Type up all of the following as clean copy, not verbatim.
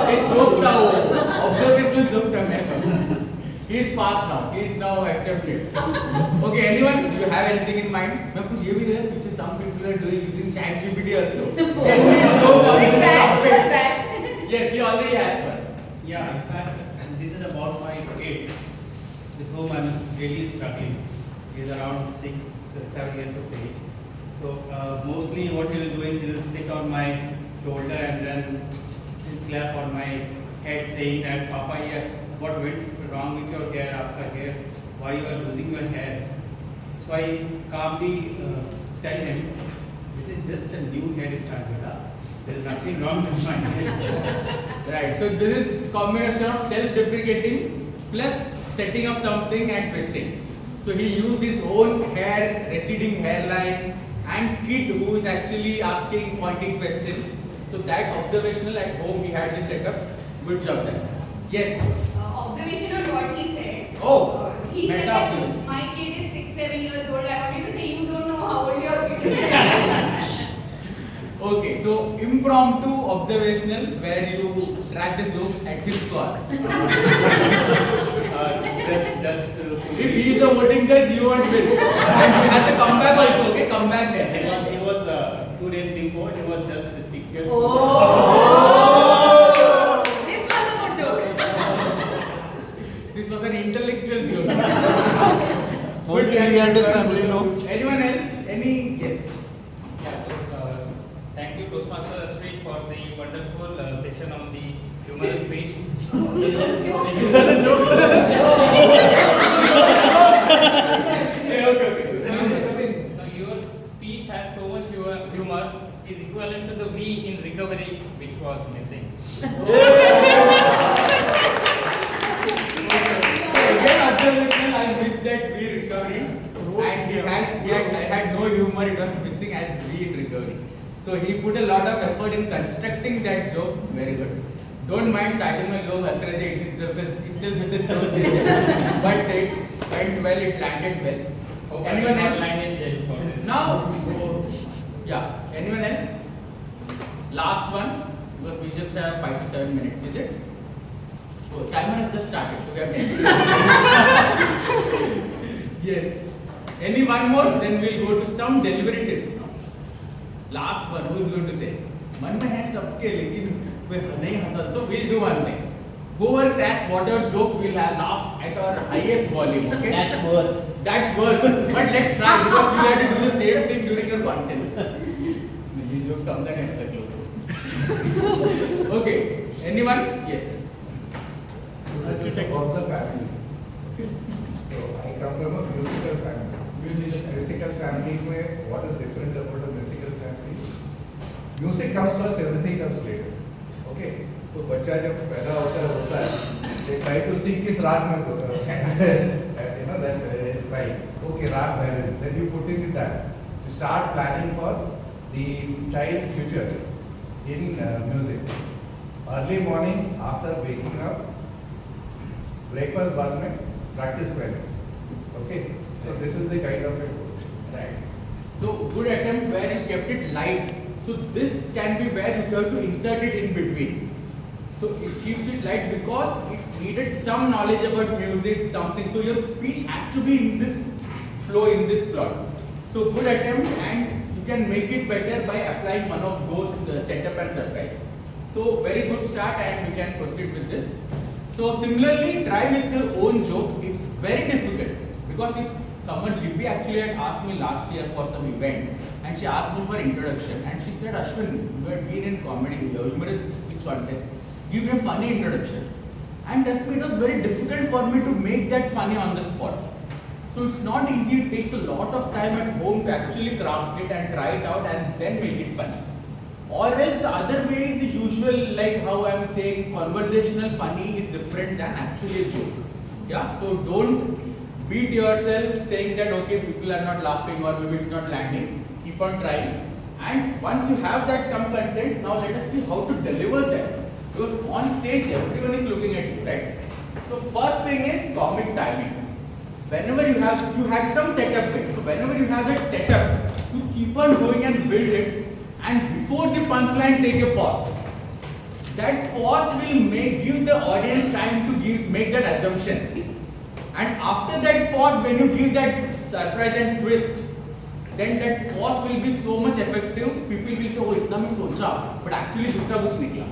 ये joke था वो, observational joke था मैं कहूँ. He is passed now. He is now accepted. Okay, anyone? Do you have anything in mind? मैं कुछ ये भी देखा पीछे some people are doing using ChatGPT also. Can we joke on this topic? Yes, he already has one. Yeah, in fact, and this is about my kid with whom I am really struggling. He is around 6-7 years of age. So mostly what he will do is he will sit on my shoulder and then he'll clap on my head saying that, Papa, yeah, what went wrong with your hair, after hair, why you are losing your hair. So I calmly tell him, this is just a new hairstyle, beta. There is nothing wrong with my hair. Right. So this is combination of self-deprecating plus setting up something and twisting. So he used his own hair, receding hairline, and kid who is actually asking pointing questions. So that observational at home we had this setup. Good job there. Yes. Observation on what he said. Oh, he said meta that observation. my kid is 6-7 years old. I wanted to say you don't know how old your kid is. Okay, so impromptu observational where you track the joke at his cost. Just If he is a voting judge, you won't win. And he has to come back also. Okay, come back there. he was 2 days before, he was just 6 years Oh. old. This was a good joke. This was an intellectual joke. Okay, he and his family know. Anyone else? Any? Yes. Yeah, so thank you Toastmaster Ashwin for the wonderful session on the humorous page. This is a joke. Now, your speech has so much humor is equivalent to the we in recovery which was missing. Again, observational. I missed that we recovery, and I had no humor. It was missing as we in recovery. So he put a lot of effort in constructing that joke. Very good. Don't mind starting my low hasrat. It is itself is a joke, but it went well. It landed well. Hope Anyone I will not else? land in jail for this. Now, yeah. Anyone else? Last one, because we just have 5 to 7 minutes. Is it? Oh, timer has just started, so we have 10. Yes. Any one more? Then we'll go to some delivery tips now. Last one. Who is going to say? मन में है सबके लेकिन वे नहीं हंसा. So we'll do one thing. Whoever cracks whatever joke will laugh at our highest volume. Okay? That's worse. That's worse. But let's try because we have to do the same thing during your contest. ये joke समझा नहीं तक लोग. Okay. Anyone? Yes. This is about the family. So I come from a musical family. Musical family में what is different about a musical family? Music comes first, everything comes later. Okay? तो बच्चा जब पैदा होता है, they try to sing किस राग में you know that is right. Okay, राग है. Then you put it in that. You start planning for the child's future in music. Early morning after waking up, breakfast बाद में practice पहले. Okay? So this is the kind of it. Right. So good attempt where you kept it light. So this can be where you have to insert it in between. So it keeps it light because it needed some knowledge about music, something. So your speech has to be in this flow, in this plot. So good attempt, and you can make it better by applying one of those setup and surprise. So very good start, and we can proceed with this. So similarly, try with your own joke. It's very difficult because if someone, Libby actually had asked me last year for some event, and she asked me for introduction, and she said, Ashwin, you had been in comedy, humorous speech contest, give me a funny introduction. And trust me, it was very difficult for me to make that funny on the spot. So it's not easy, it takes a lot of time at home to actually craft it and try it out and then make it funny. Or else the other way is the usual, like how I'm saying, conversational funny is different than actually a joke. Yeah, so don't beat yourself saying that okay, people are not laughing or maybe it's not landing. Keep on trying. And once you have that some content, now let us see how to deliver that. Because on stage everyone is looking at you, right? So first thing is comic timing. Whenever you had some setup bit. So whenever you have that setup, you keep on going and build it. and before the punchline take a pause. That pause will give the audience time to make that assumption. And after that pause, when you give that surprise and twist, then that pause will be so much effective. People will say, oh, itna main socha, but actually dusra kuch nikla.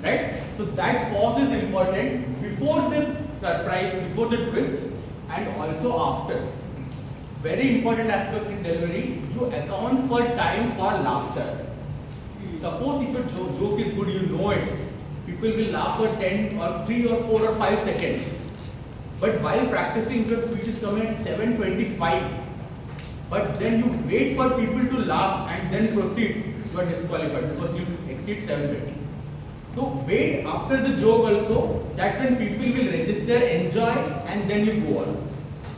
Right? So that pause is important before the surprise, before the twist, and also after. Very important aspect in delivery, you account for time for laughter. Suppose if a joke is good, you know it. People will laugh for 10 or 3 or 4 or 5 seconds. But while practicing, your speech is coming at 7:25. But then you wait for people to laugh and then proceed, you are disqualified because you exceed 7:30. So wait after the joke also, that's when people will register, enjoy, and then you go on.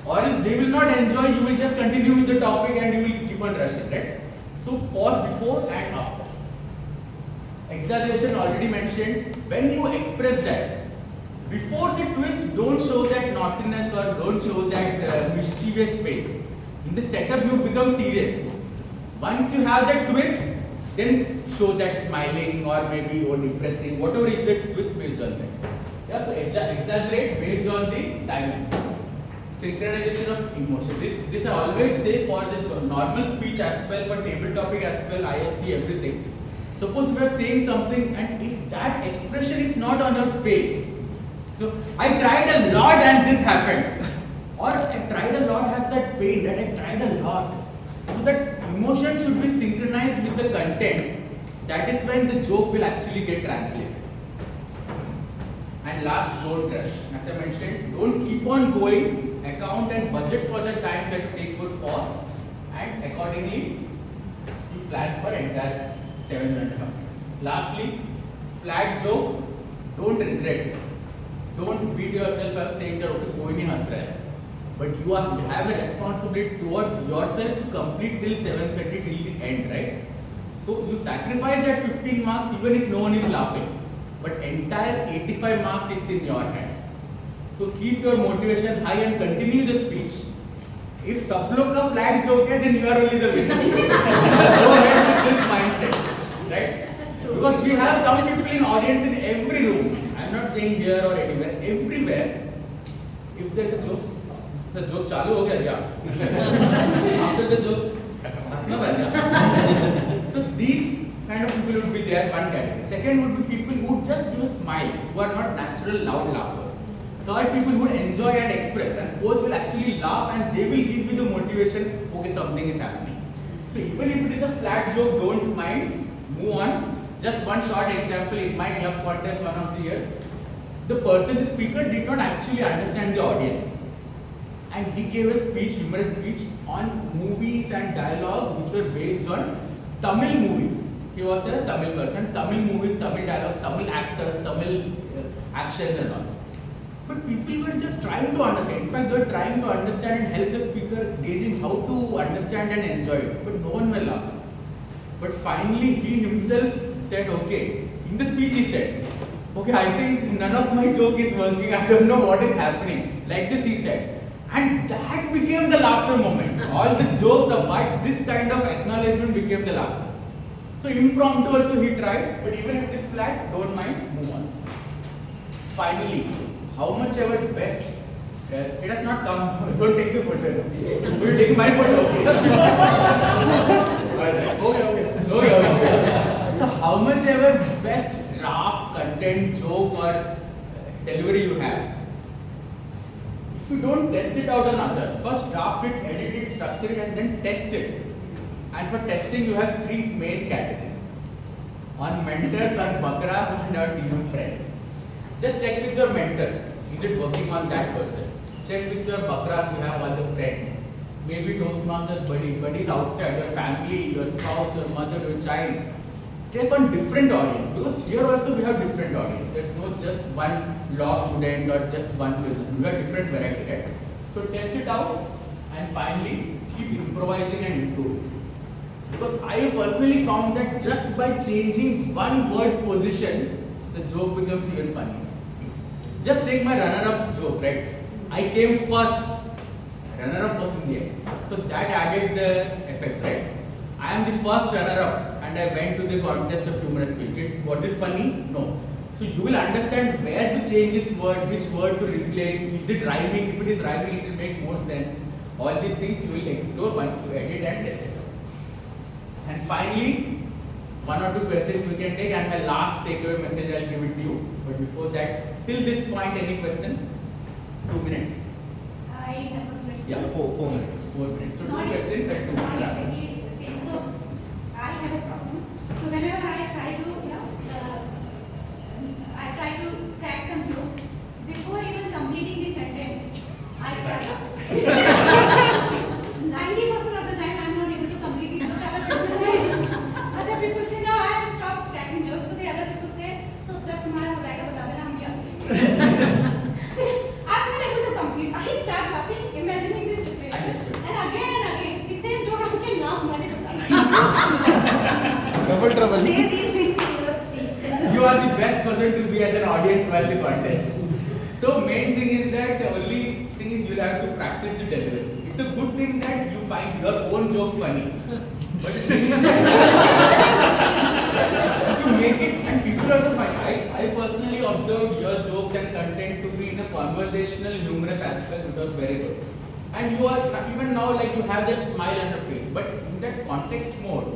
Or if they will not enjoy, you will just continue with the topic and you will keep on rushing, right? So pause before and after. Exaggeration already mentioned. When you express that, before the twist, don't show that naughtiness or don't show that mischievous face. In the setup, you become serious. Once you have that twist, then show that smiling or maybe or depressing, whatever is the twist based on that. Yeah, so exaggerate based on the timing. Synchronization of emotion. This I always say for the normal speech as well, for table topic as well, ISC, everything. Suppose we are saying something and if that expression is not on your face, so I tried a lot and this happened. Or I tried a lot has that pain that I tried a lot. So that emotion should be synchronized with the content. That is when the joke will actually get translated. And last, don't rush. As I mentioned, don't keep on going. Account and budget for the time that you take for pause, and accordingly, you plan for entire 7.5 minutes. Lastly, flat joke, don't regret. Don't beat yourself up saying that okay, koi nahi has raha hai. But you have a responsibility towards yourself to complete till 7:30 till the end, right? So you sacrifice that 15 marks even if no one is laughing. But entire 85 marks is in your hand. So keep your motivation high and continue the speech. If सब लोग का flat joke है, then you are only the winner. Go ahead with this mindset, right? Because we have some people in audience in every room. I'm not saying here or anywhere, everywhere. If there is a joke, the joke चालू हो गया क्या? After the joke, हंसना बंद क्या? So these kind of people would be there, one category. Second would be people who just give a smile, who are not natural loud laughers. Third, people would enjoy and express, and fourth will actually laugh and they will give you the motivation, okay, something is happening. So even if it is a flat joke, don't mind, move on. Just one short example, in my club contest one of the years, the person, the speaker did not actually understand the audience. And he gave a speech, humorous speech on movies and dialogues which were based on Tamil movies. He was a Tamil person, Tamil movies, Tamil dialogues, Tamil actors, Tamil actions and all. But people were just trying to understand. In fact, they were trying to understand and help the speaker gauging how to understand and enjoy it. But no one will laugh. But finally, he himself said, okay. In the speech, he said, okay, I think none of my joke is working. I don't know what is happening. Like this, he said. And that became the laughter moment. All the jokes apart, this kind of acknowledgement became the laughter. So impromptu also he tried, but even if it is flat, don't mind, move on. Finally, how much ever best, it has not come, don't take the photo. Will you take my photo? Okay. So how much ever best draft, content, joke or delivery you have, if you don't test it out on others, first draft it, edit it, structure it and then test it. And for testing you have three main categories. On mentors, on bakras and on team of friends. Just check with your mentor, is it working on that person? Check with your bakras, you have all the friends. Maybe Toastmasters buddies outside, your family, your spouse, your mother, your child. Check on different audience, because here also we have different audience. There's no just one law student or just one business. We have different variety, right? So test it out and finally keep improvising and improving. Because I personally found that just by changing one word's position, the joke becomes even funny. Just take my runner-up joke, right? I came first, runner-up was in the end. So that added the effect, right? I am the first runner-up and I went to the contest of humorous speech. Was it funny? No. So you will understand where to change this word, which word to replace. Is it rhyming? If it is rhyming, it will make more sense. All these things you will explore once you edit and test it out. And finally, one or two questions we can take, and my last takeaway message I'll give it to you. But before that, till this point, any question? 2 minutes. I have a question. Yeah, 4 minutes. 4 minutes. So Not 2 questions and 2 not minutes. exactly the same. So I have a problem. So whenever I try to, I try to crack some joke, before even completing the sentence, I start laughing. 90% of the time I'm not able to complete the joke. Other people say, no, I have stopped cracking jokes. So the other people say, so जब तुम्हारा हो जाएगा बता देना हम भी हंसेंगे. I'm not able to complete. I start laughing, imagining this situation, Understood. and again, the same joke I can laugh multiple times. Double trouble. Say these things in your speech. You are the best person to be as an audience while the contest. So main thing is that the only thing is you'll have to practice the delivery. It's a good thing that you find your own joke funny. But the thing is that to make it, and people also find, I personally observed your jokes and content to be in a conversational, humorous aspect, which was very good. And you are, even now, like you have that smile on your face, but in that contest mode,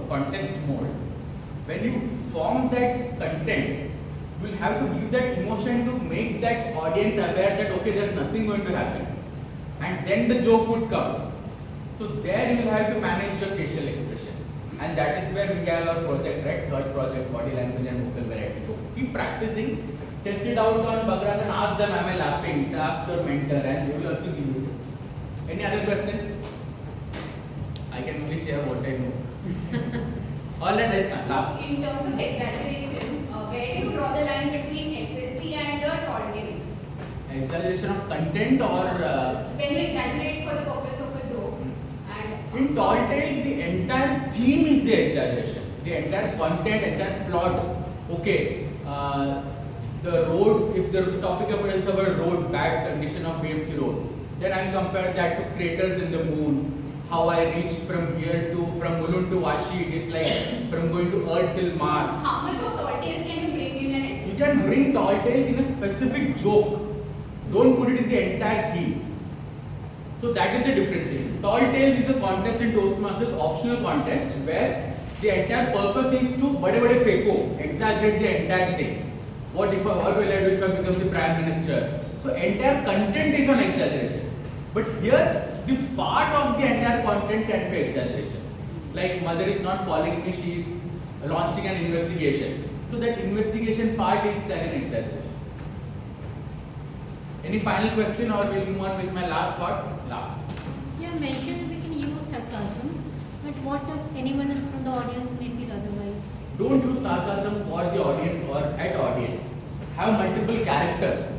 when you form that content, you will have to give that emotion to make that audience aware that okay, there's nothing going to happen. And then the joke would come. So there you have to manage your facial expression. And that is where we have our project, right? Third project, body language and vocal variety. So keep practicing, test it out on Bagrat and ask them, am I laughing? Ask your mentor and they will also give you tips. Any other question? I can only share what I know. All right, last. In terms of exaggeration, where do you draw the line between HSC and the tall tales? Exaggeration of content or When you exaggerate for the purpose of a joke, and in tall tales the entire theme is the exaggeration. The entire content, entire plot. Okay, the roads, if the topic is about roads, bad condition of BMC road, then I'll compare that to craters in the moon. How I reached from here to, from Mulund to Vashi, it is like from going to Earth till Mars. how much of tall tales can you bring in an HSC? You can bring tall tales in a specific joke. Don't put it in the entire theme. So that is the differentiation. Tall tales is a contest in Toastmasters, optional contest, where the entire purpose is to bade feko, exaggerate the entire thing. What will I do if I become the Prime Minister? So entire content is on exaggeration. But here, the part of the entire content can be exaggeration. Like mother is not calling me, she is launching an investigation. So that investigation part is an exaggeration. Any final question or we'll move on with my last thought? Last. You have mentioned that we can use sarcasm, but what if anyone from the audience may feel otherwise? Don't use sarcasm for the audience or at audience. Have multiple characters.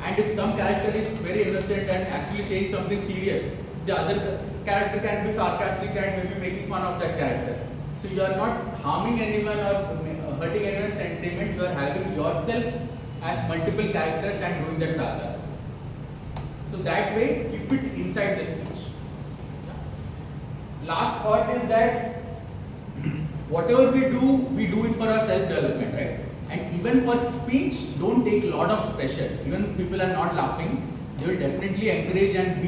And if some character is very innocent and actually saying something serious, the other character can be sarcastic and maybe making fun of that character. So you are not harming anyone or hurting anyone's sentiment, you are having yourself as multiple characters and doing that sarcasm. So that way, keep it inside the speech. Last thought is that whatever we do it for our self-development, right? And even for speech, don't take a lot of pressure. Even if people are not laughing, they will definitely encourage and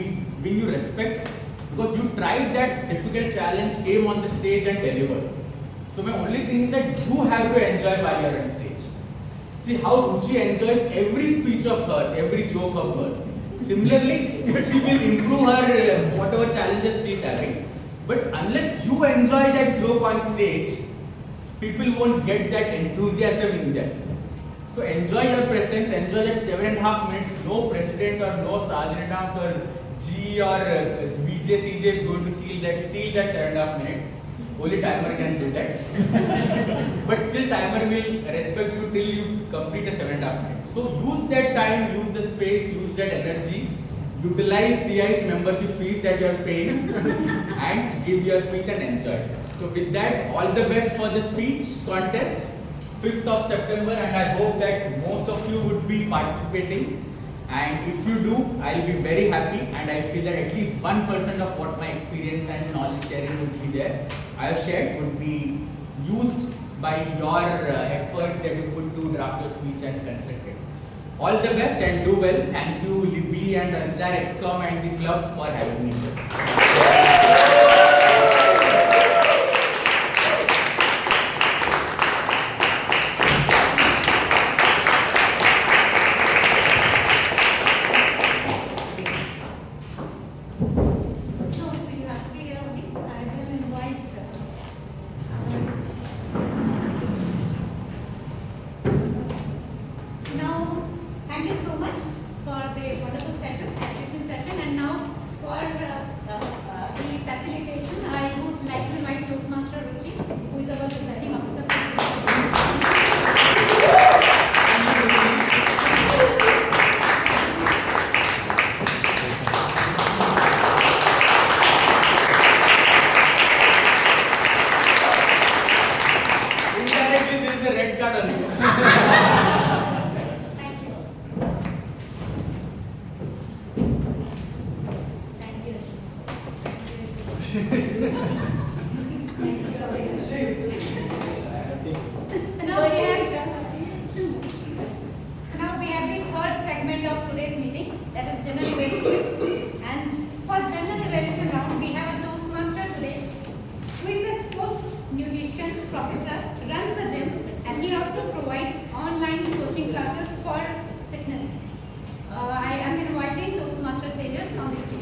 bring you respect because you tried that difficult challenge, came on the stage and delivered. So my only thing is that you have to enjoy while you are on stage. See how Ruchi enjoys every speech of hers, every joke of hers. Similarly, she will improve her whatever challenges she is having. But unless you enjoy that joke on stage, people won't get that enthusiasm in them. So enjoy your presence, enjoy that 7.5 minutes. No president or no sergeant at arms or G or VJ, CJ is going to steal that 7.5 minutes. Only timer can do that. But still timer will respect you till you complete a 7.5 minutes. So use that time, use the space, use that energy. Utilize TI's membership fees that you are paying and give your speech and enjoy. So with that, all the best for the speech contest, 5th of September, and I hope that most of you would be participating. And if you do, I'll be very happy and I feel that at least 1% of what my experience and knowledge sharing would be there. I have shared would be used by your efforts that you put to draft your speech and construct it. All the best and do well. Thank you, Libby and the entire XCOM and the club for having me here. So, we have to hear me. I will invite. Now, thank you so much for the wonderful session. And now, for the facilitation, I would like to invite Toastmaster Ruchi, who is our presiding officer. Indirectly, there is a red card also. Thank you. Thank you. So now we have the third segment of today's meeting, that is general evaluation. And for general evaluation round, we have a Toastmaster today, who is a sports nutrition professor, runs a gym, and he also provides online coaching classes for fitness. I am inviting Toastmaster Tejas on the stage.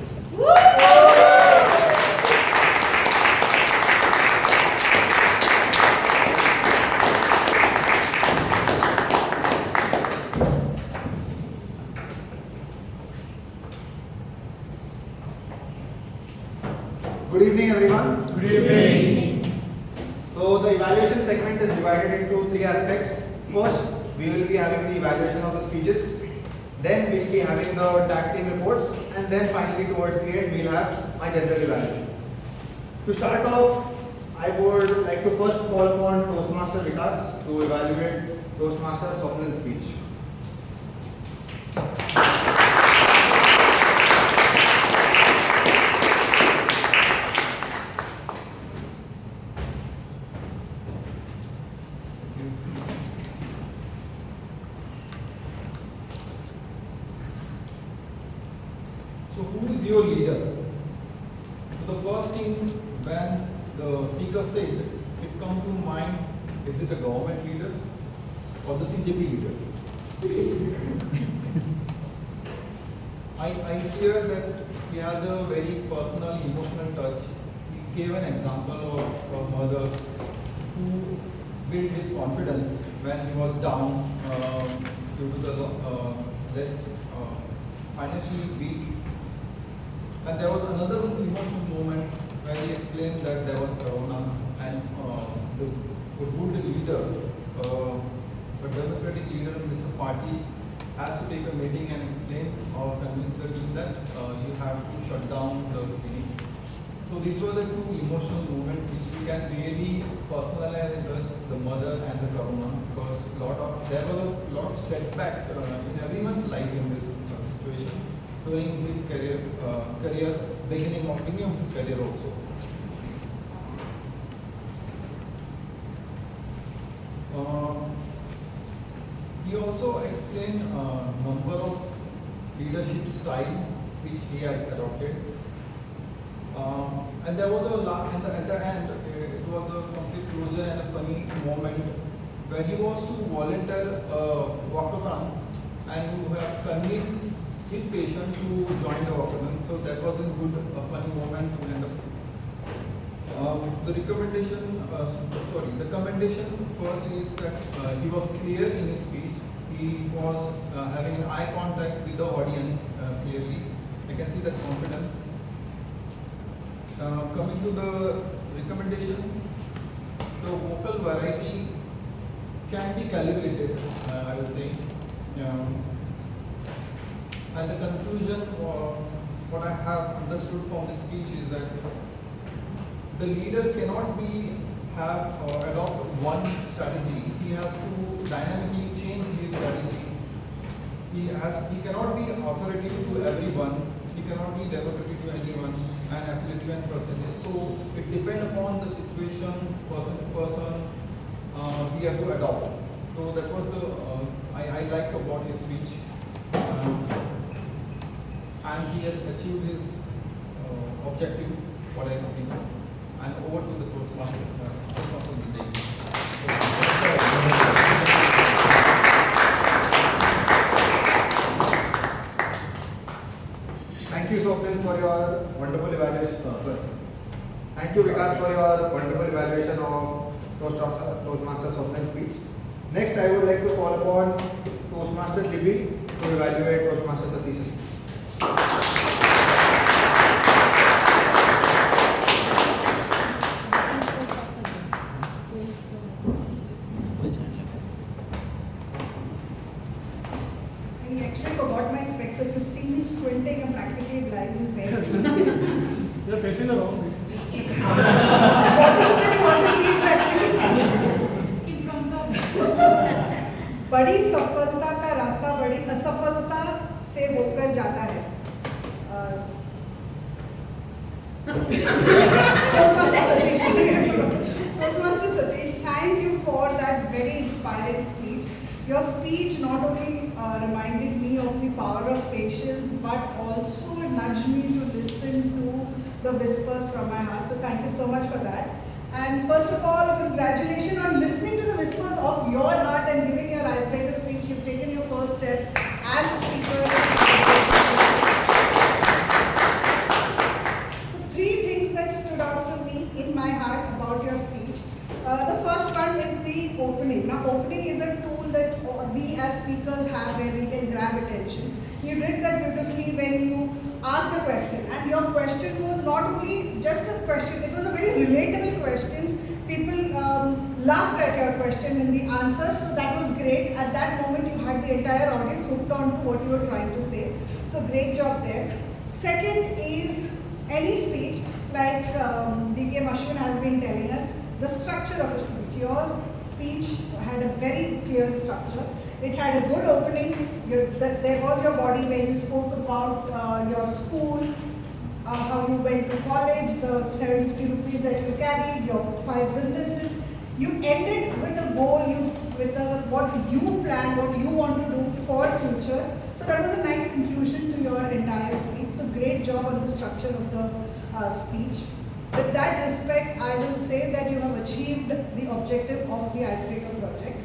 Good evening, everyone. Good evening. So the evaluation segment is divided into three aspects. First, we will be having the evaluation of the speeches. Then we will be having the tag team reports, and then finally towards the end we will have my general evaluation. To start off, I would like to first call upon Toastmaster Vikas to evaluate Toastmaster Swapnil's speech. So who is your leader? So the first thing when the speaker said, it come to mind, is it a government leader or the CJP leader? I hear that he has a very personal, emotional touch. He gave an example of a mother who built his confidence when he was down due to the less financially weak. And there was another emotional moment where he explained that there was corona and the good leader, a democratic leader in this party, has to take a meeting and explain or convince the team that you have to shut down the meeting. So these were the two emotional moments which we can really personalize and touch the mother and the corona, because there was a lot of setback in everyone's life in this situation during his career, beginning of his career also. He also explained a number of leadership style which he has adopted. And there was at the end, it was a complete closure and a funny moment where he was to volunteer walkathon and who has convinced his patient to join the walkathon. So that was a good, funny moment to end up. The commendation first is that he was clear in his speech. He was having an eye contact with the audience clearly. I can see that confidence. Coming to the recommendation, the vocal variety can be calibrated, I will say. And the conclusion, what I have understood from the speech is that the leader cannot have or adopt one strategy. He has to dynamically change his strategy. He cannot be authoritative to everyone. He cannot be democratic to anyone. and affluent percentage. So it depends upon the situation, person to person, we have to adopt. So that was the I like about his speech, and he has achieved his objective, what I think. And over to the Toastmaster of the day. Thank you, Swapnil, for your wonderful evaluation. Thank you, Vikas, for your wonderful evaluation of Toastmaster Swapnil's speech. Next, I would like to call upon Toastmaster Libby to evaluate Toastmaster Satish's speech. I actually forgot my specs, so if you see me squinting, I'm practically blind, just bear with me. You're facing the wrong way. What is it that you want to see exactly? In front of बड़ी सफलता का रास्ता बड़ी असफलता से होकर जाता है. Toastmaster Satish, thank you for that very inspiring speech. Your speech not only reminded me of the power of patience, but also nudged me to listen to the whispers from my heart. So thank you so much for that. And first of all, congratulations on listening to the whispers of your heart and giving your icebreaker speech. You've taken your first step as a speaker. So three things that stood out to me in my heart about your speech. The first one is the opening. Now, opening is a tool that we as speakers have where we can grab attention. You did that beautifully when you asked a question, and your question was not only just a question, it was a very relatable question. People laughed at your question and the answer, so that was great. At that moment, you had the entire audience hooked on to what you were trying to say. So great job there. Second is any speech, like DKM Ashwin has been telling us, the structure of a speech. Your speech had a very clear structure. It had a good opening. There was your body where you spoke about your school, how you went to college, the 750 rupees that you carried, your 5 businesses. You ended with a goal, what you plan, what you want to do for future. So that was a nice conclusion to your entire speech. So great job on the structure of the speech. With that respect, I will say that you have achieved the objective of the Icebreaker project.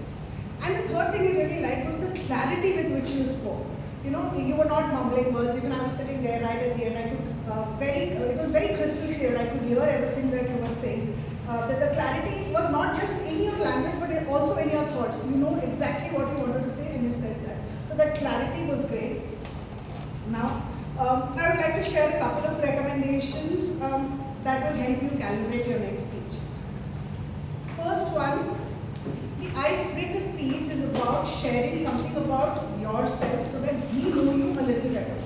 And the third thing I really liked was the clarity with which you spoke. You know, you were not mumbling words. Even I was sitting there right at the end. I could it was very crystal clear. I could hear everything that you were saying. That the clarity was not just in your language, but also in your thoughts. You know exactly what you wanted to say, and you said that. So that clarity was great. Now, I would like to share a couple of recommendations that will help you calibrate your next speech. First one. The icebreaker speech is about sharing something about yourself so that we know you a little better.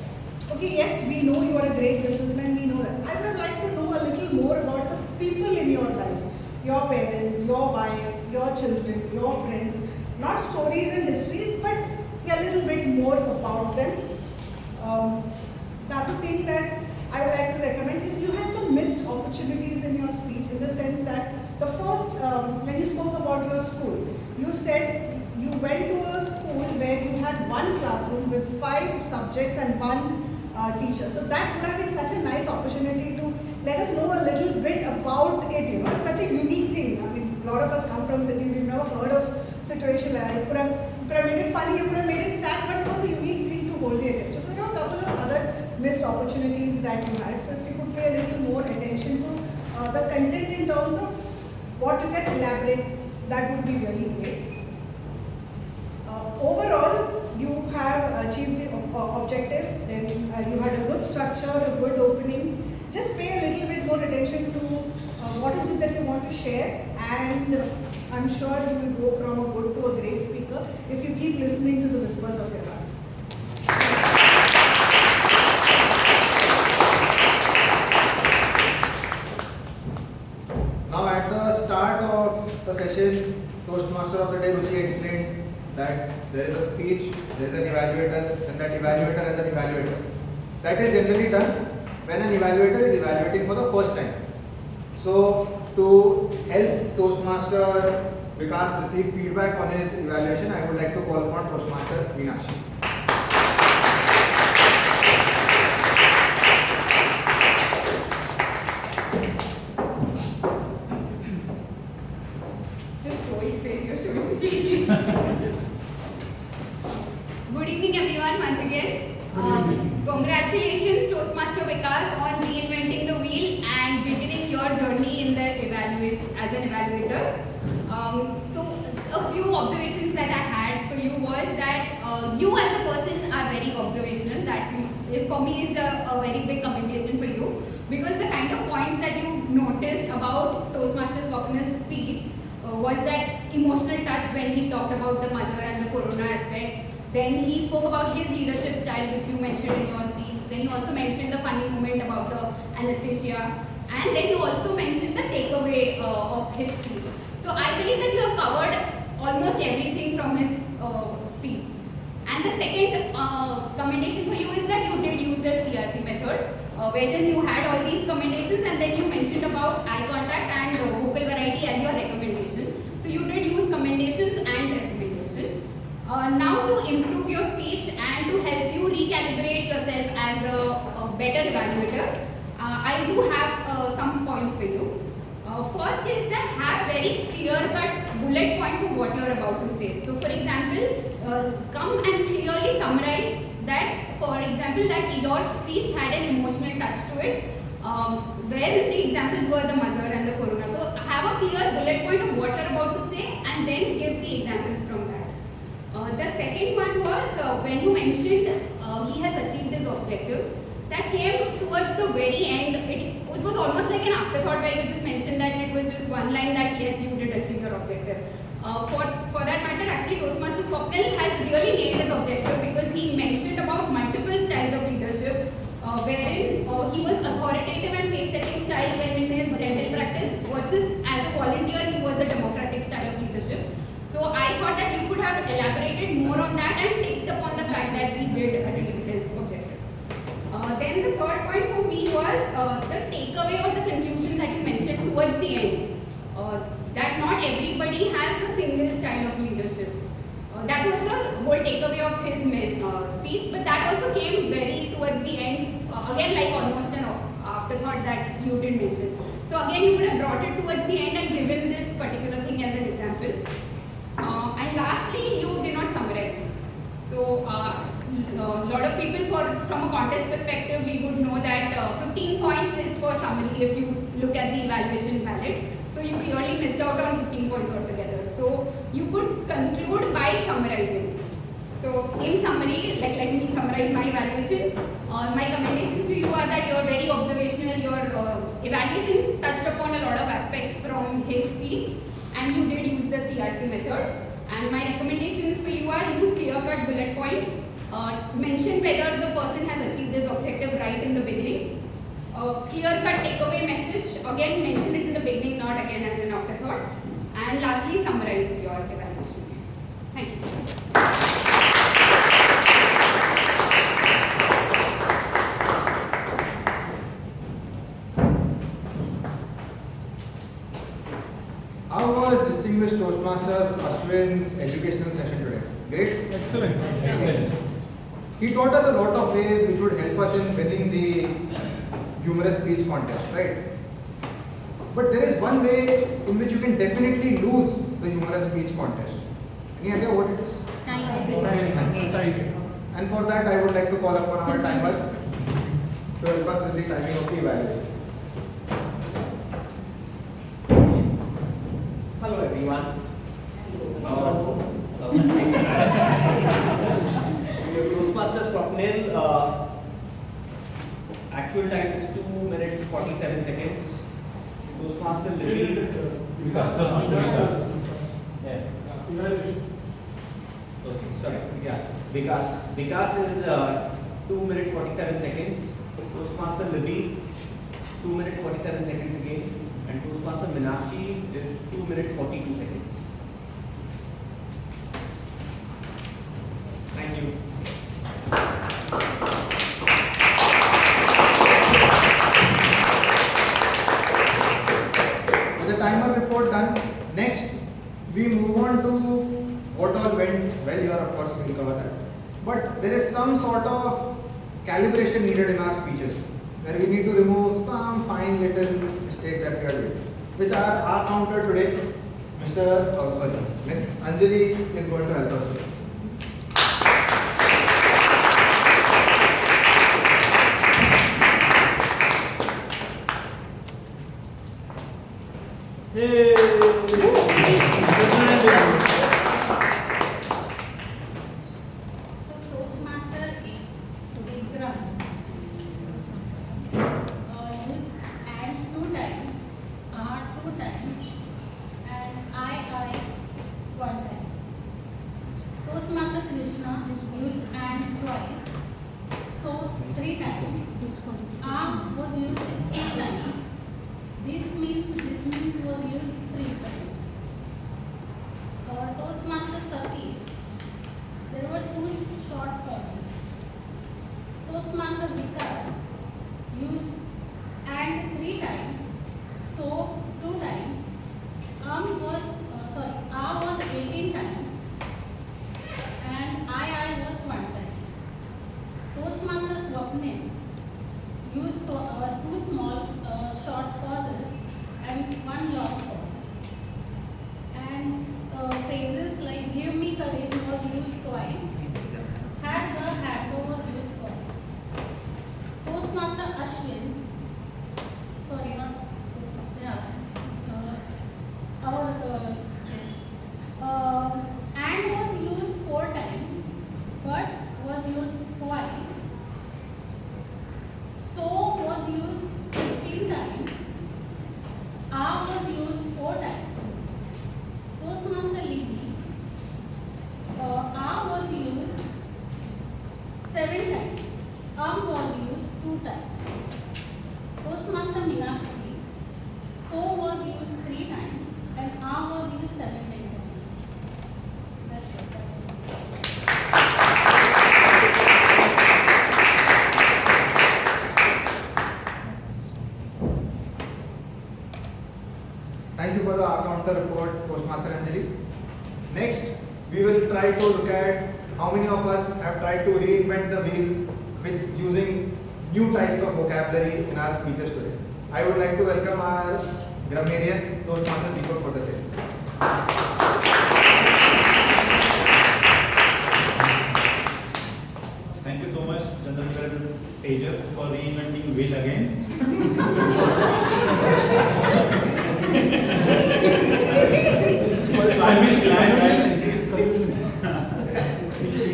Okay, yes, we know you are a great businessman, we know that. I would like to know a little more about the people in your life. Your parents, your wife, your children, your friends. Not stories and histories, but a little bit more about them. The other thing that I would like to recommend is you had some missed opportunities in your speech, in the sense that the first, when you spoke about your school, you said you went to a school where you had one classroom with 5 subjects and 1 teacher. So that would have been such a nice opportunity to let us know a little bit about it. You know, it's such a unique thing. I mean, a lot of us come from cities, we've never heard of situation like that. You could have made it funny, you could have made it sad, but it was a unique thing to hold the attention. So there were a couple of other missed opportunities that you had. So if you could pay a little more attention to the content in terms of what you can elaborate, that would be really great. Overall, you have achieved the objective. Then you had a good structure, a good opening. Just pay a little bit more attention to what is it that you want to share, and I'm sure you will go from a good to a great speaker if you keep listening to the whispers of your heart. Now at the start of the session, Toastmaster of the day Ruchi explained that there is a speech, there is an evaluator, and that evaluator has an evaluator. That is generally done when an evaluator is evaluating for the first time. So to help Toastmaster Vikas receive feedback on his evaluation, I would like to call upon Toastmaster Meenakshi. Just stoic face you're showing me. Good evening everyone once again. Congratulations Toastmaster Vikas on reinventing the wheel and beginning your journey in the evaluation as an evaluator. So a few observations that I had for you was that you as a person are very observational. That is for me is a very big commendation for you, because the kind of points that you noticed about Toastmaster Swapnil's speech was that emotional touch when he talked about the mother and the corona aspect. Then he spoke about his leadership style, which you mentioned in your speech. Then you also mentioned the funny moment about the anesthesia. And then you also mentioned the takeaway of his speech. So I believe that you have covered almost everything from his speech. And the second commendation for you is that you did use the CRC method, wherein you had all these commendations and then you mentioned about eye contact and vocal variety as your recommendation. So you did use commendations and recommendation. Now to improve your speech and to help you recalibrate yourself as a better evaluator, I do have some points for you. First is that have very clear-cut bullet points of what you are about to say. So for example, come and clearly summarize that, for example, that your speech had an emotional touch to it, where the examples were the mother and the corona. So have a clear bullet point of what you are about to say and then give the examples from that. The second one was when you mentioned he has achieved his objective. That came towards the very end. It was almost like an afterthought where you just mentioned that it was just one line that yes, you did achieve your objective. For that matter, actually Toastmaster Swapnil has really nailed his objective, because he mentioned about multiple styles of leadership, wherein he was authoritative and pace-setting style when in his dental practice, versus as a volunteer he was a democratic style of leadership. So I thought that you could have elaborated more on that and picked up on the fact that he did achieve his objective. Then the third point for me was the takeaway or the conclusion that you mentioned towards the end. That not everybody has a single style of leadership. That was the whole takeaway of his speech, but that also came very towards the end, again like almost an afterthought that you did mention. So again you would have brought it towards the end and given this particular thing as an example. And lastly, you did not summarize. So a lot of people from a contest perspective, we would know that 15 points is for summary if you look at the evaluation ballot. So you clearly missed out on 15 points altogether. So you could conclude by summarizing. So in summary, let me summarize my evaluation. My recommendations to you are that you are very observational. Your evaluation touched upon a lot of aspects from his speech, and you did use the CRC method. And my recommendations for you are use clear-cut bullet points. Mention whether the person has achieved his objective right in the beginning. Clear-cut takeaway message. Again, mention it in the beginning, not again as an afterthought. And lastly, summarize your evaluation. Thank you. How was distinguished Toastmasters Ashwin's educational session today? Great? Excellent. He taught us a lot of ways which would help us in winning the humorous speech contest, right? But there is one way in which you can definitely lose the humorous speech contest. Any idea what it is? Time. And for that, I would like to call upon our timer to help us with the timing of the evaluations. Hello everyone. Toastmaster Swapnil, actual time is 2 minutes 47 seconds. Toastmaster Libby. Yeah. Okay, sorry. Yeah. Vikas is 2 minutes 47 seconds. Toastmaster Libby, 2 minutes 47 seconds again. And Toastmaster Meenakshi is 2 minutes 42 seconds. Thank you. Next, we move on to what all went well here. Of course, we will cover that. But there is some sort of calibration needed in our speeches, where we need to remove some fine little mistakes that we are doing, which are our counter today. Miss Anjali is going to help us with. So Toastmaster is Vikram. Use and 2 times, are 2 times, and I 1 time. Toastmaster Krishna used and twice, so 3 times. Was used 16 times. This means was used 3 times. Toastmaster Satish, there were 2 short pauses. Toastmaster Vikas used and 3 times, so 2 times. Was 18 times, and I was 1 time. Toastmaster Swapnil used 2 small short pauses and 1 long pause. And phrases like "give me courage" was used twice. "Had the hat" was used twice. Toastmaster Ashwin, sorry, not Toastmaster, yeah, and was used 4 times, but was used twice. So was used 15 times. Was used 4 times. Toastmaster Libby, was used 7 times. Was used 2 times. Toastmaster Meenakshi, so was used 3 times, and was used 7 times. That's it. Thank you for the counter report, Toastmaster Anjali. Next, we will try to look at how many of us have tried to reinvent the wheel with using new types of vocabulary in our speeches today. I would like to welcome our grammarian, Toastmaster Deepak, for the same. Thank you so much, Chandrakar Tejas, for reinventing wheel again.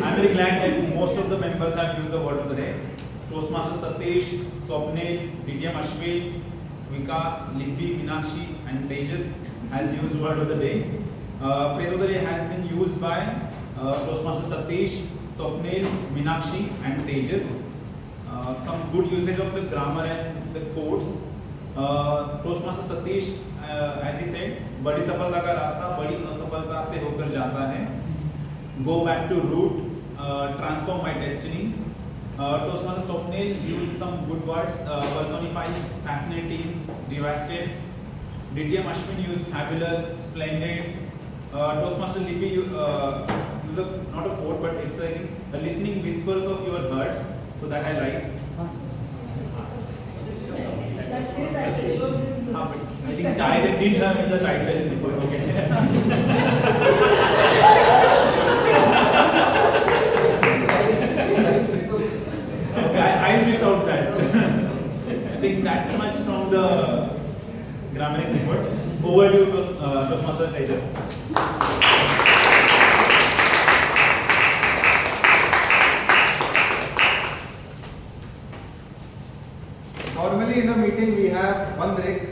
I'm very glad that most of the members have used the word of the day. Toastmaster Satish, Swapnil, DTM Ashwin, Vikas, Libby, Meenakshi, and Tejas has used word of the day. Phrase of the day has been used by Toastmaster Satish, Swapnil, Meenakshi, and Tejas. Some good usage of the grammar and the codes. Toastmaster Satish, as he said, बड़ी सफलता का रास्ता बड़ी असफलता से होकर जाता है. Go back to root, transform my destiny. Toastmaster Swapnil used some good words, personify, fascinating, devastate. DTM Ashwin used fabulous, splendid. Toastmaster Libby used not a quote, but it's like the listening whispers of your birds. So that I like. I think Tiger did have the title before. Okay. I'll miss out that. I think that's much from the grammaric report. Over to Toastmaster Tejas. Normally in a meeting we have 1 break,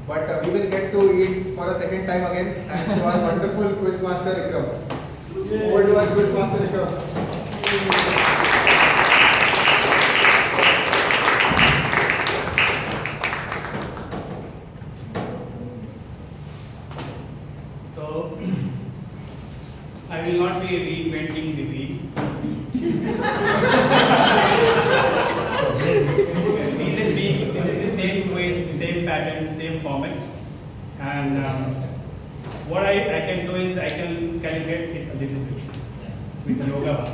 but we will get to eat for a second time again thanks to our wonderful Quizmaster Vikram. Over to our Quizmaster Vikram. So, I will not be reinventing the wheel. Reason being, this is the same quiz, same pattern, same format, and what I can do is I can calibrate it a little bit with yoga bar.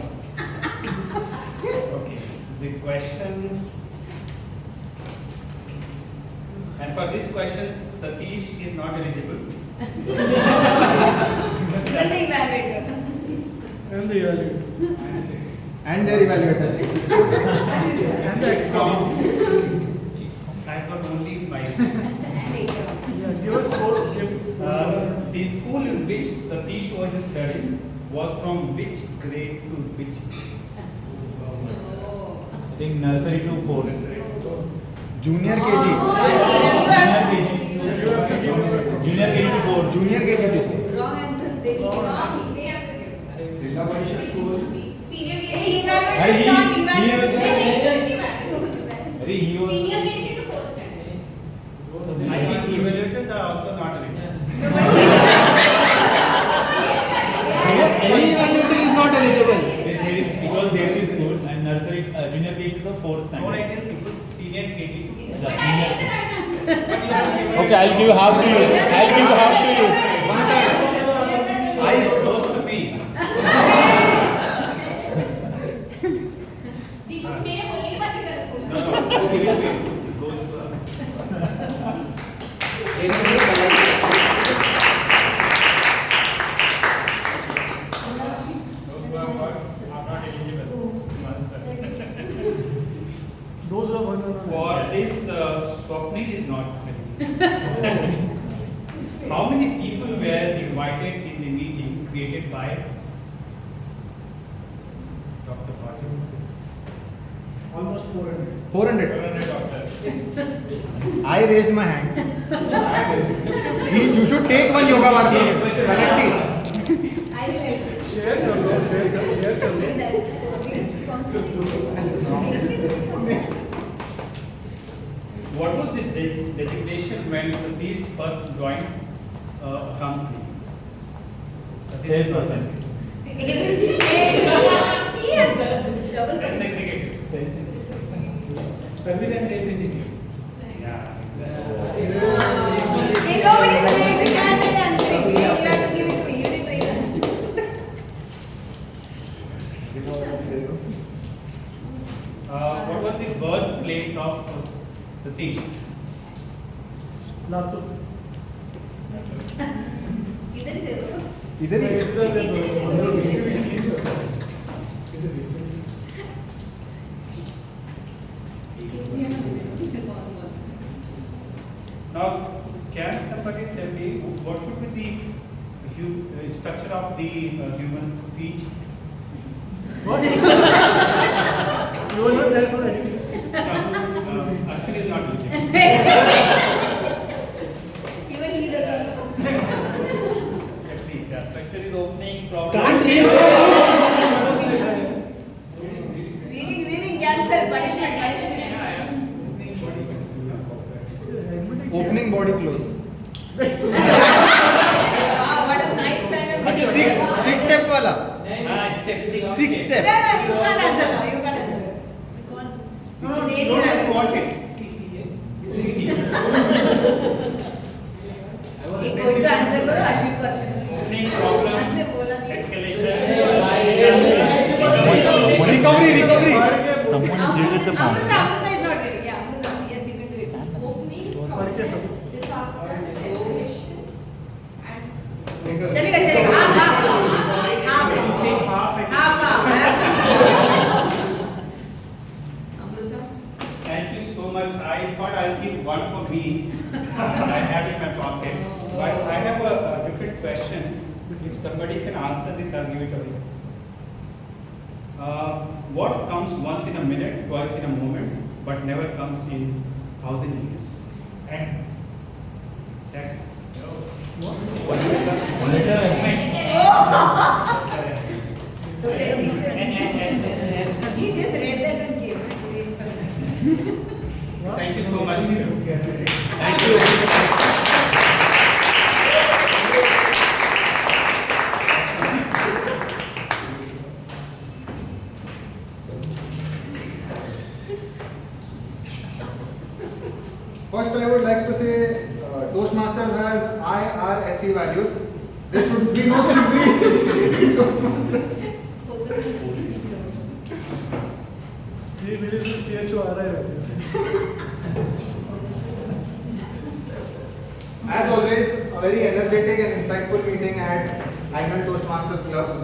Okay, the question, and for this question, Satish is not eligible. Then the evaluator. And the evaluator. And their evaluator. And the expert. I got only 5. And later. Yeah, give us 4 tips. The school in which Satish was studying was from which grade to which grade? Oh. I think nursery to 4. Junior Oh, KG. Junior KG to 4. Junior KG to 4. Wrong answers, they will Wrong, they have to give. Zilla Parishad School. Senior He KG. never Hey, he- not he- evaluated. अरे he was Senior KG to 4th standard. I think evaluators are also not eligible. Any evaluator is not eligible. it was JP school and nursery junior KG to the 4th No, I standard. think it was senior KG to. But I get the right answer. Okay, I'll give half to you. I'll give half to you. One third. I is close to me. दीपक मेरे बोलने के बाद भी गलत बोला. No, give it to you. Close to her. Those who are not eligible. Those who are one or For this, Swapnil is not eligible. How many people were invited in the meeting created by Dr. Patil? almost 400. 400. Doctor. I raised my hand. You should take one yoga bar from him. Penalty. I will help you. Share कर लो, share कर लो. What was the designation when Satish first joined a company? Salesperson. He has double Sales executive. Service and sales engineer. Yeah, Hey, nobody is raising hand and answering. You have to give it to me. You didn't raise hand. What was the birthplace of Satish? Latur. इधर ही दे दो. इधर ही. इधर दे दो. हम लोग distribution lease होता है. इधर distribution. Now, can somebody tell me what should be the structure of the human speech? What? You are not there for education. Actually, it's not legit. Even he doesn't know. Yeah, please, yeah. Structure is opening, problem. Can't read. Reading, cancel, punishment. Opening body close. Wow, what a nice sign of अच्छा six step वाला. Six No, step. you can't answer now. You can't answer. You can't. No, you don't have to watch it. एक कोई तो answer करो आशिक को अच्छा Opening, problem, आपने बोला नहीं escalation. Recovery. Someone is deleted the form. Amruta is not ready. Yeah, Amruta. Yes, you can do it. Opening, Sorry, क्या सब? problem, disaster, escalation, and चलेगा. Amruta. Thank you so much. I thought I'll give one for me. I have it in my pocket. But I have a different question. If somebody can answer this, I'll give it away. What comes once in a minute, twice in a moment, but never comes in 1,000 years? And second. He just read that and gave it. Thank you so much. Thank you. First, I would like to say Toastmasters has IRSE values. There should be no theory in Toastmasters. See, मेरे से CHO आ रहा है As always, a very energetic and insightful meeting at Annual Toastmasters clubs.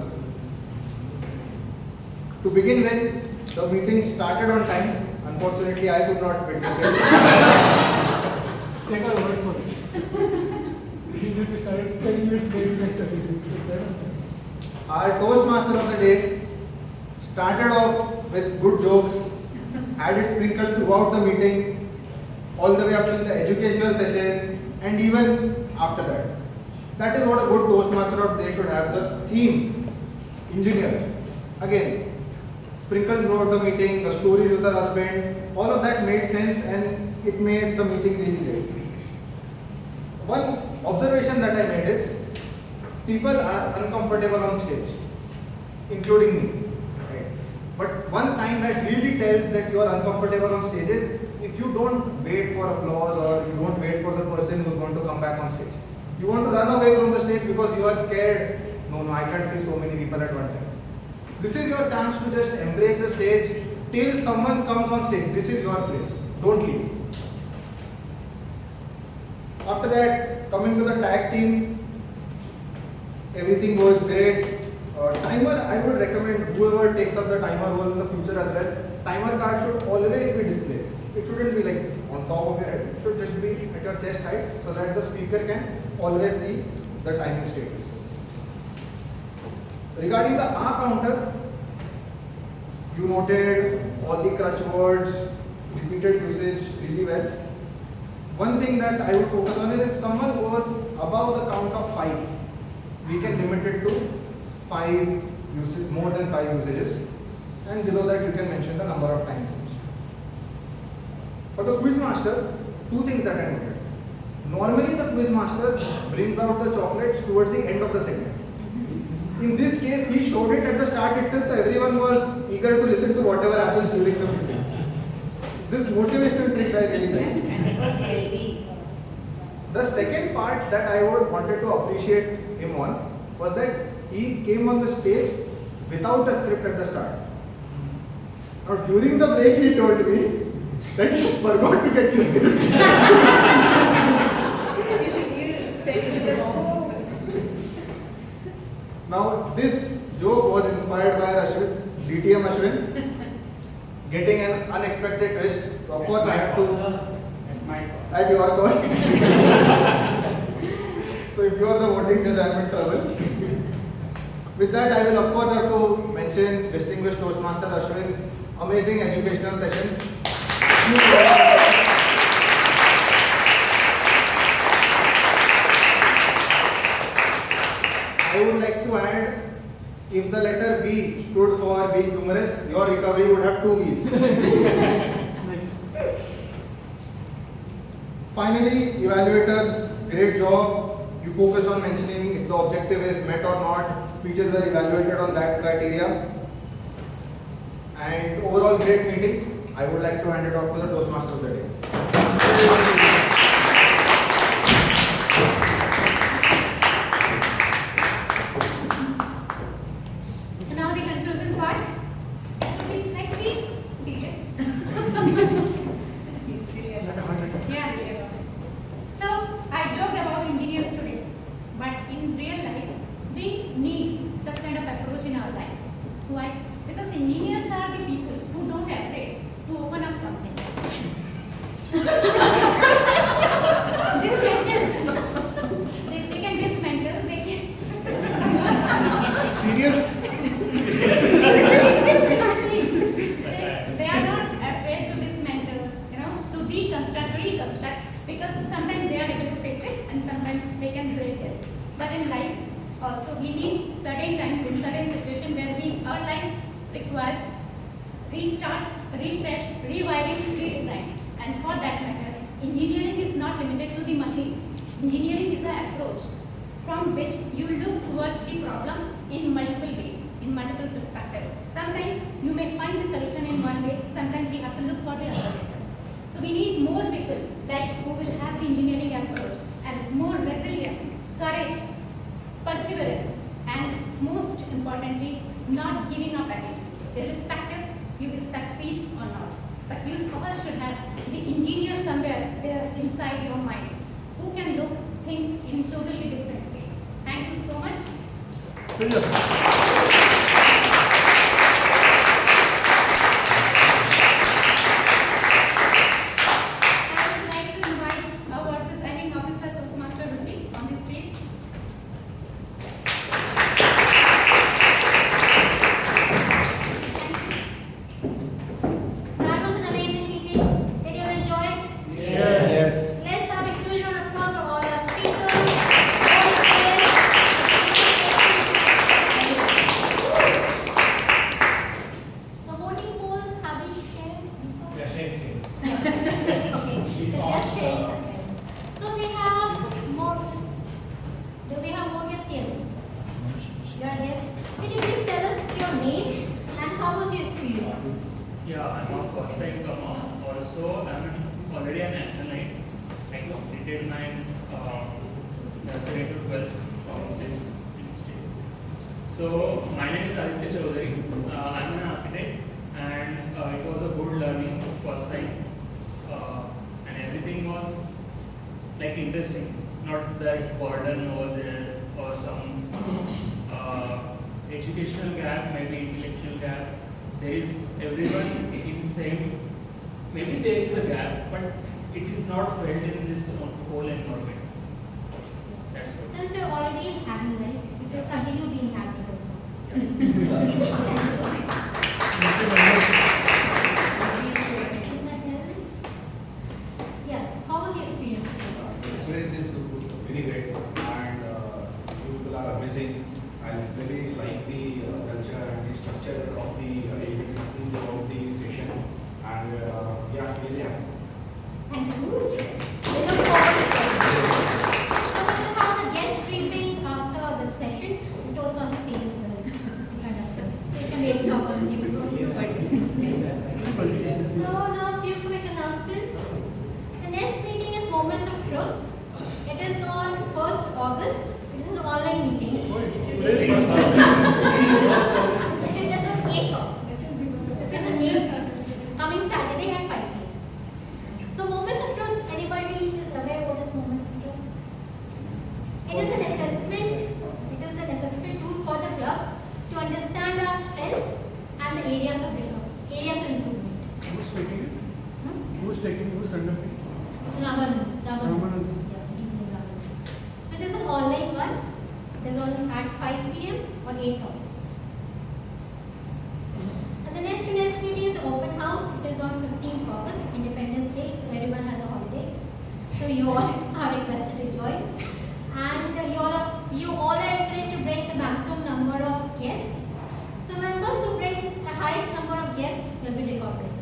To begin with, the meeting started on time. Unfortunately, I could not witness it. Take our word for it. We need to start 10 minutes late and 30 minutes. Our Toastmaster of the day started off with good jokes, had it sprinkled throughout the meeting, all the way up till the educational session, and even after that. That is what a good Toastmaster of the day should have. The theme, engineer. Again, sprinkled throughout the meeting, the stories with the husband, all of that made sense and it made the meeting really great. One observation that I made is, people are uncomfortable on stage, including me. Right? But one sign that really tells that you are uncomfortable on stage is if you don't wait for applause or you don't wait for the person who's going to come back on stage. You want to run away from the stage because you are scared. No, I can't see so many people at one time. This is your chance to just embrace the stage till someone comes on stage. This is your place. Don't leave. After that, coming to the tag team, everything was great. Timer, I would recommend whoever takes up the timer role in the future as well. Timer card should always be displayed. It shouldn't be like on top of your head. It should just be at your chest height so that the speaker can always see the timing status. Regarding the counter, you noted all the crutch words, repeated usage really well. One thing that I would focus on is if someone goes above the count of 5, we can limit it to 5 usage, more than 5 usages, and below that you can mention the number of times used. For the quiz master, 2 things that I noted. Normally the quiz master brings out the chocolates towards the end of the segment. In this case, he showed it at the start itself, so everyone was eager to listen to whatever happens during the meeting. This motivational trick I really liked. And it was healthy. The second part that I wanted to appreciate him on was that he came on the stage without a script at the start. Now during the break he told me that he forgot to get the script. You said it to the wrong person. Now this joke was inspired by Ashwin, DTM Ashwin, getting an unexpected twist. So of course I have to, at your cost. So if you are the voting judge, I am in trouble. With that, I will of course have to mention distinguished Toastmaster Ashwin's amazing educational sessions. I would like to add, if the letter V stood for being humorous, your recovery would have 2 V's. Nice. Finally, evaluators, great job. You focus on mentioning if the objective is met or not. Speeches were evaluated on that criteria. And overall great meeting. I would like to hand it off to the Toastmaster of the day. So now the conclusion part. Would be slightly serious. Yeah. So I joked about engineers today, but in real life, we need such kind of approach in our life. Why? Because engineers are the people who don't afraid to open up something. Dismantle. They can dismantle. They can. Serious? They are not afraid to dismantle, to deconstruct, reconstruct, because sometimes they are able to fix it and sometimes they can break it. But in life, also we need certain times in certain situations where our life requires restart, refresh, rewiring, redesign. And for that matter, engineering is not limited to the machines. Engineering is an approach from which you look towards the problem in multiple ways, in multiple perspectives. Sometimes you may find the solution in one way, sometimes you have to look for the other way. So we need more people like who will have the engineering approach and more resilience, courage, perseverance, and most importantly, not giving up attitude. Irrespective, you will succeed or not. But you all should have the engineer somewhere inside your mind who can look things in totally different way. Thank you so much. I would like to invite our presiding officer, Toastmaster Ruchi, on the stage. That was an amazing meeting. Did you enjoy it? Yes. Let's have a huge round of applause for all our speakers. all the voting polls have been shared. Okay, so just sharing something. So we have more guests. Do we have more guests? Yes. Your guest. Can you please tell us your name and how was your experience? Yeah, I'm a first time comer. Also, I'm already an athlete. I completed my nursery to 12th from this institute. So, my name is Aditya Chaudhary. I'm an architect, and it was a good learning first time. And everything was like interesting, not that burden over there or some educational gap, maybe intellectual gap. There is everyone in same, maybe there is a gap, but it is not felt in this whole environment. That's good. Since you're already in Hackney, right? You can continue being Hackney Toastmasters. Yeah, how was your experience? Experience is very great, and people are amazing. I really like the culture and the structure of the activities about the session, and yeah, really happy. Thank you so much. We look forward to it. So we'll have a guest briefing after the session. Toastmaster pages will conduct it. So you can wait for our news. So now a few quick announcements. The next meeting is Moments of Truth. It is on 1st August. It is an online meeting. It is on 8th August. This is an 8th coming Saturday at 5 p.m. So Moments of Truth, anybody is aware what is Moments of Truth? It is an assessment. It is an assessment tool for the club to understand our strengths and the areas of improvement. Who's taking it? Hmm? Who's conducting? It's Ramanand. Ramanand. Yeah, evening Ramanand. So it is an online one. It is on at 5 p.m. on 8th August. And the next meeting is open house. It is on 15th August, Independence Day. So everyone has a holiday. So you all are requested to join. And you all are encouraged to bring the maximum number of guests. So members who bring the highest number of guests will be recognized.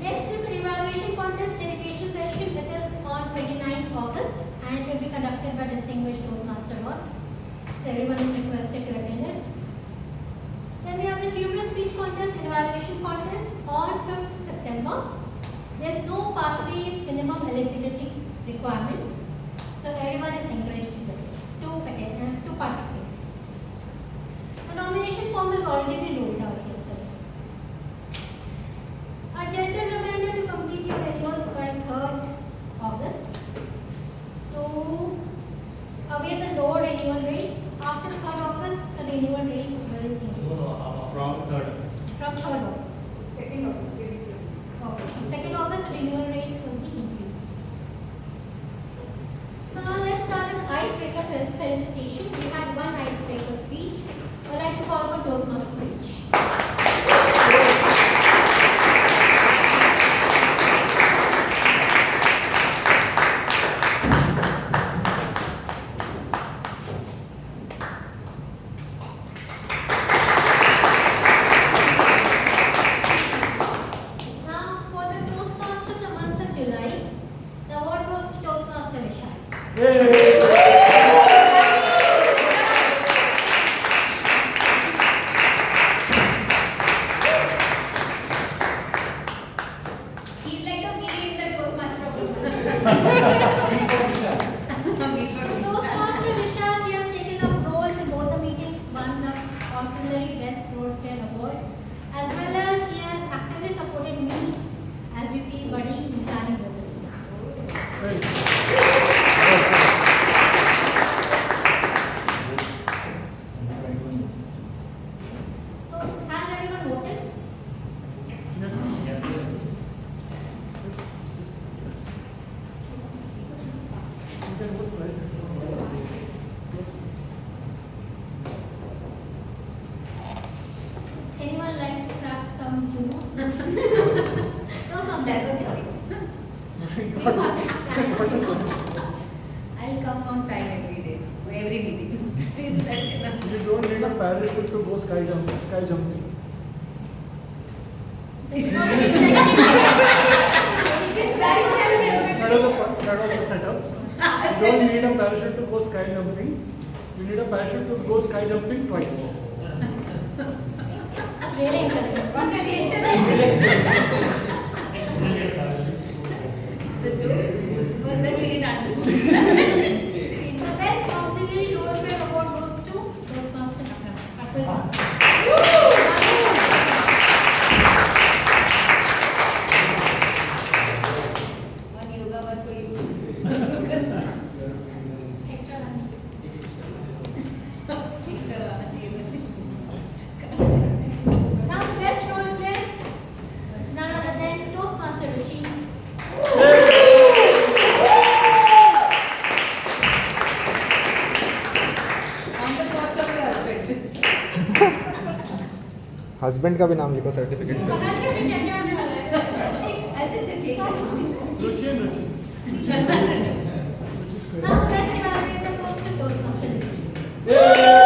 Next is the evaluation contest dedication session. It is on 29th August and it will be conducted by distinguished Toastmaster Award. So everyone is requested to attend it. Then we have the humorous speech contest and evaluation contest on 5th September. There is no pathways minimum eligibility requirement. So everyone is encouraged to participate. The nomination form has already been rolled out yesterday. A gentle reminder to complete your renewals by 3rd August. To await the lower renewal rates. After 3rd August, the renewal rates will increase. From 3rd. From 3rd August. 2nd August. Okay. From 2nd August, the renewal rates will be increased. So now let's start with icebreaker felicitation. We had one icebreaker speech. I'd like to call for Toastmaster speech. Now for the Toastmaster of the month of July, the award goes to Toastmaster Vishal. very needy. That's enough. You don't need a parachute to go skyjumping. That was the setup. You don't need a parachute to go skyjumping. You need a parachute to go skyjumping twice. That's really intelligent. The joke was that we didn't understand. The best auxiliary role play award goes to Toastmaster Akram. One yoga, one for you. Extra lunch. Extra lunch. Now the best role play is none other than Toastmaster Ruchi. On the cost of your husband. Husband का भी नाम लिखो certificate पे। I think the shake. Ruchi and Ruchi. Now the best evaluator goes to Toastmaster Ruchi.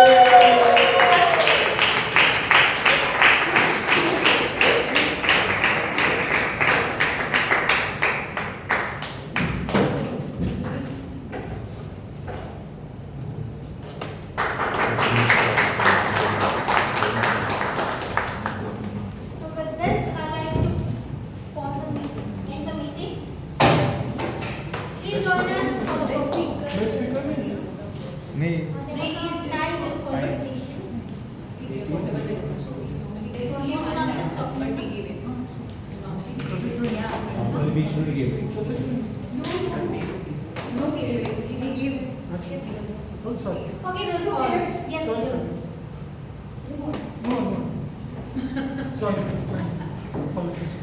So with this, I'd like to end the meeting. Please join us for the best speaker. Best speaker नहीं है. नहीं There was no time disqualification. There's only one last stop, but he gave it. Yeah. No, he gave it. He gave it. Oh, sorry. Okay, we'll call. Yes, Sorry, we'll. sorry. No. Sorry. Apologies.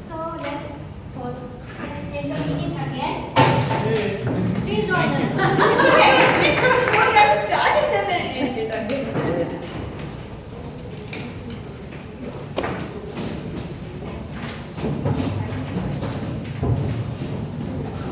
So let's end the meeting again. Hey. Please join us.